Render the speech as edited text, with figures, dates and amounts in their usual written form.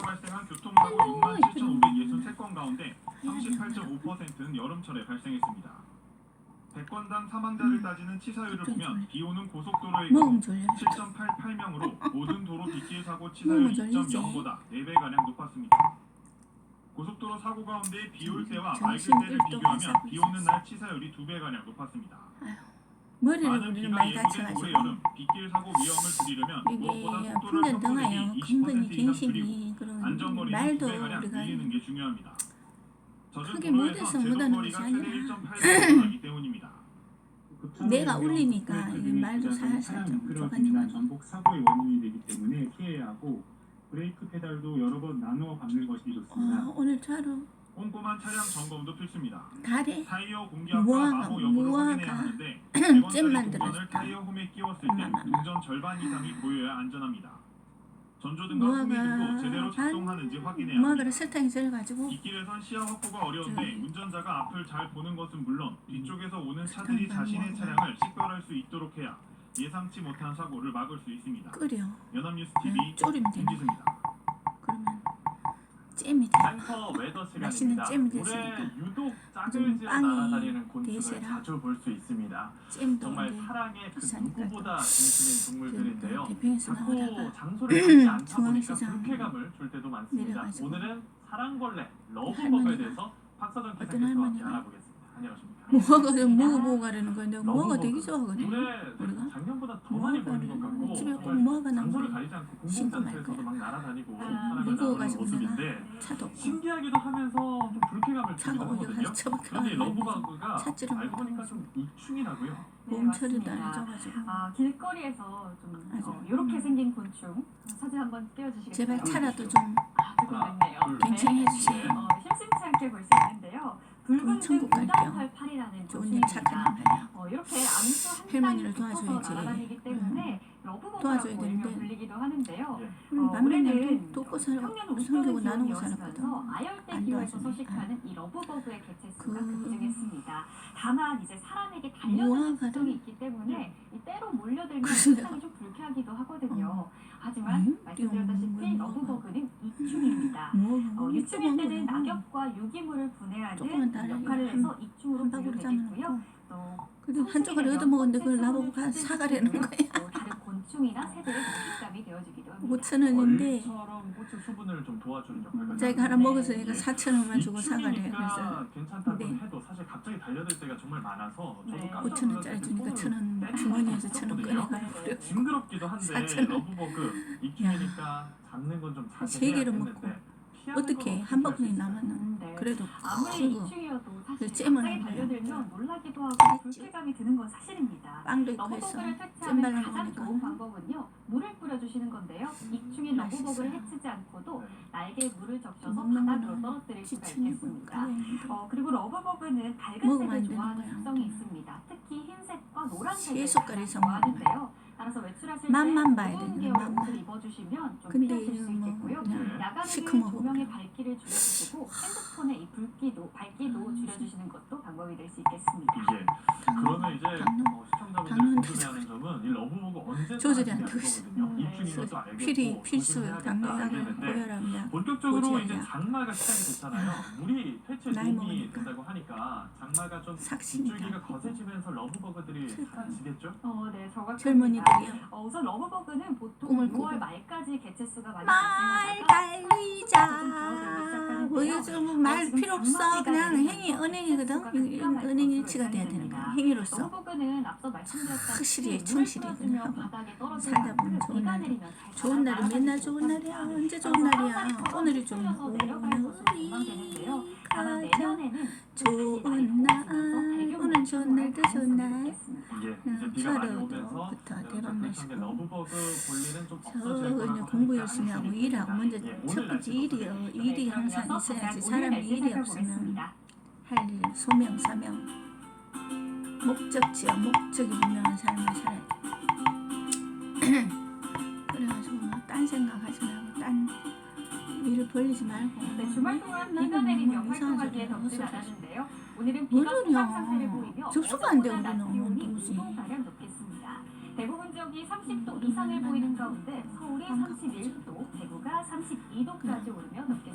발생한 교통사고 67,563건 가운데 38.5%는 여름철에 발생했습니다. 100건당 사망자를 따지는 치사율을 보면 비오는 고속도로의 경우 7.88명으로 모든 도로 빗길 사고 치사율 2.0보다 4배가량 높았습니다. 고속도로 사고 가운데 비 올 때와 맑을 때를 비교하면 비 오는 날 치사율이 2배가량 높았습니다. 머리를 우리는 많이 올해 다쳐가지고 여름 빗길 사고 위험을 줄이려면 무엇보다 이게 속도를 풍전등하여 확보되기 근근이 20% 이상 줄이고 갱신이 그런 안전거리는 말도 2배가량 우리가 늘리는 게 중요합니다. 크게 못해서 못하는 것이 아니라 제동거리가 때문입니다. 내가 울리니까 이 말도 살살 좀 좁아지고 전복 사고의 원인이 되기 때문에 피해야 하고 브레이크 페달도 여러 번 나누어 밟는 것이 좋습니다. 오늘 차로 꼼꼼한 차량 점검도 필수입니다. 달에 타이어 공기압과 마모 여부를 확인해야 하는데 100원짜리 동전을 타이어 홈에 끼웠을 때 동전 절반 이상이 보여야 안전합니다. 전조등과 후미등도 제대로 작동하는지 확인해야 합니다. 무화과를 설탕이 져가지고 빗길에선 시야 확보가 어려운데 운전자가 앞을 잘 보는 것은 물론 뒤쪽에서 오는 차들이 자신의 차량을 식별할 수 있도록 해야 예상치 못한 사고를 막을 수 있습니다. 끓여 연합뉴스 TV 졸이면 되는 거야. 김지수입니다. 그러면 잼이 돼. 앵커 웨더 맛있는 시간입니다. 잼이 올해 됐으니까 유독 좀 짝을 지어 빵이 날아다니는 곤충을 대세라. 자주 볼 수 있습니다. 잼도 정말 이제 사랑의 그 비싸니까 누구보다 진심인 동물들인데요. 대평에서 자꾸 나오다가 장소를 갖지 않다 보니까 중앙시장 불쾌감을 줄 때도 많습니다. 내려가지고 오늘은 사랑벌레, 러브버그에 할머니가 대해서 박서정 어떤 기자님과 함께 할머니가 알아보겠습니다. 안녕하십니까? 무화과 좀 먹어보고 가려는 거야. 내가 무화과 되게 러브버그. 좋아하거든. 올해 우리가 작년보다 더 많이 보이는 것 같고 집에 꼭 정말 무화과 장소를 나무를 가리지 않고 신고 말 공공장소에서도 거야. 막 날아다니고 아, 사랑을 나누는 무거워가지고 모습인데 차도 없고 신기하기도 하면서 좀 불쾌감을 차가 주기도 어디 하거든요. 가서 처박혀 그런데 이 러브버그가 찾지를 알고 보니까 못하고 좀 익충이라고요. 몸 처리도 맞습니다. 안 해줘가지고 길거리에서 좀 아주. 이렇게 생긴 곤충 사진 한번 띄워주시겠어요? 제발 차라도 좀 아주 고맙네요. 갱생해 주세요. 심심치 않게 볼 수 있는데요. 붉은 등 천국 갈게요. 무단털팔이라는 좋은 일 착한 곤충입니다. 일 하냐. 이렇게 암수 한 할머니를 쌍이 붙어서 도와줘야지. 날아다니기 때문에 러브버그라고 도와줘야 일명 되는데. 불리기도 하는데요. 밤에는 올해는 돕고 살고 평년 성교고 50도를 나누고 기온이었으면서 살았거든. 아열대 안 기후에서 도와주네. 서식하는 이 러브버그의 개체수가 그 급증했습니다. 다만 이제 사람에게 달려드는 무화과를 특성이 있기 때문에 이 때로 몰려들면 글쎄요. 상당히 좀 불쾌하기도 하거든요. 하지만 말씀드렸다시피 띄엄 러브버그는 이충입니다. 유충일 때는 낙엽과 유기물을 조그만 분해하는 다리 역할을 한 해서 이충으로 한 바구니 분류되겠고요. 짜놓고 또 그래도 한쪽을 얻어먹었는데 그걸 나보고 사가려는 거야. 또 다른 곤충이나 새들의 먹잇감이 되어주기도 합니다. 5,000원인데 벌처럼 꽃의 수분을 좀 도와주는 역할을 자기가 하나 먹었으니까 4,000원만 주고 사가래. 이충이니까 그래서 괜찮다고 네. 해도 사실 갑자기 달려들 때가 정말 많아서 저도 네. 깜짝 5,000원짜리 주니까 1,000원 주머니에서 1,000원 꺼내가 버려. 징그럽기도 한데 4,000원. 러브버그 이충이니까 잡는 건 좀 세 자제해야 개를 되는데 피하는 어떻게 건 한 어떻게 바구니 할수 있어요? 남았는 네. 그래도 아무리 큰 거. 이충이어도 그 사실 잼을 갑자기 하는 거야. 달려들면 놀라기도 하고 알았지? 불쾌감이 드는 건 사실입니다. 빵도 있고 해서 러브버그를 잼 퇴치하는 발라먹으니까 가장 좋은 방법은요. 물을 뿌려주시는 건데요. 익충인 맛있어요. 러브버그를 해치지 않고도 네. 날개에 물을 적셔서 먹는 바닥으로 거는 떨어뜨릴 수가 지천이고 있겠습니다. 그래. 그리고 러브버그는 밝은 먹으면 안 색을 되는 좋아하는 거야. 특성이 있습니다. 특히 흰색과 노란색을 세 숟갈 이상 좋아하는데요. 따라서 외출하실 때 맛만 봐야 어두운 되는 계열 맛만. 옷을 입어주시면 좀 근데 피하실 수 뭐 있겠고요. 그냥 야간에는 시커먼 조명의 거구나. 밝기를 줄여주시고 핸드폰의 이 밝기도 줄여주시는 것도 방법이 될 수 있겠습니다. 이게 그러면 이제 시청자분들이 당뇨 궁금해하는 점은 이 러브버그 언제 조절이 안 나는지 되고 알거든요. 이충인 것도 알겠고 필수 조심해야겠다 당뇨약을 알겠는데 고혈압약 본격적으로 고지혈약. 이제 장마가 시작이 됐잖아요. 물이 퇴치에 나이 도움이 먹으니까. 된다고 하니까 장마가 좀 삭신이다. 빗줄기가 거세지면서 러브버그들이 사라지겠죠? 네, 정확합니다. 젊은이들이요. 우선 러브버그는 보통 꿈을 6월 꾸고. 말까지 개체수가 많이 말 달리자. 뭐 요즘 말 필요 없어. 그냥 행위 은행이거든. 은행 일치가 돼야 되는 거야. 행위로서. 러브버그는 앞서 말씀드렸다시피 확실히 충실히 그냥 하고 바닥에 떨어지는 살다 보면 물을 좋은 비가 날. 내리면 잘 좋은 날이 날아가지 맨날 좋은 날이야. 언제 좋은 날이야. 오늘이 좋은 날. 내려갈 것으로 전망되는데요. 다만 가자. 내년에는 좋은 날. 오늘 좋은 날도 좋은 날. 이게 이제 비가 많이 오면서 부터 여러분 대박 그렇게 나시고. 러브버그 볼 일은 좀 저 없어질 그냥 거라고 공부 하니까 열심히 하고 일하고 먼저 첫 번째 일이요. 일이 항상 있어야지. 사람이 일이 없으면 할 일, 소명, 사명, 목적지와 목적이 분명한 삶을 살아야 돼. 그래가지고 딴 생각하지 말고 딴 일을 벌리지 말고. 네, 주말 동안 비가 나는 내리며 뭐 활동하기에 이상한 덥진 소리 않았는데요. 오늘은 비가 소강 상태를 보이며 뭐르냐. 접수가 안 돼, 어제보다 낮 우리는. 기온이 도무지. 2도가량 높겠습니다. 대부분 지역이 30도 이상을 보이는 가운데 서울이 31도, 대구가 기온대가 32도까지 오르며 덥겠습니다.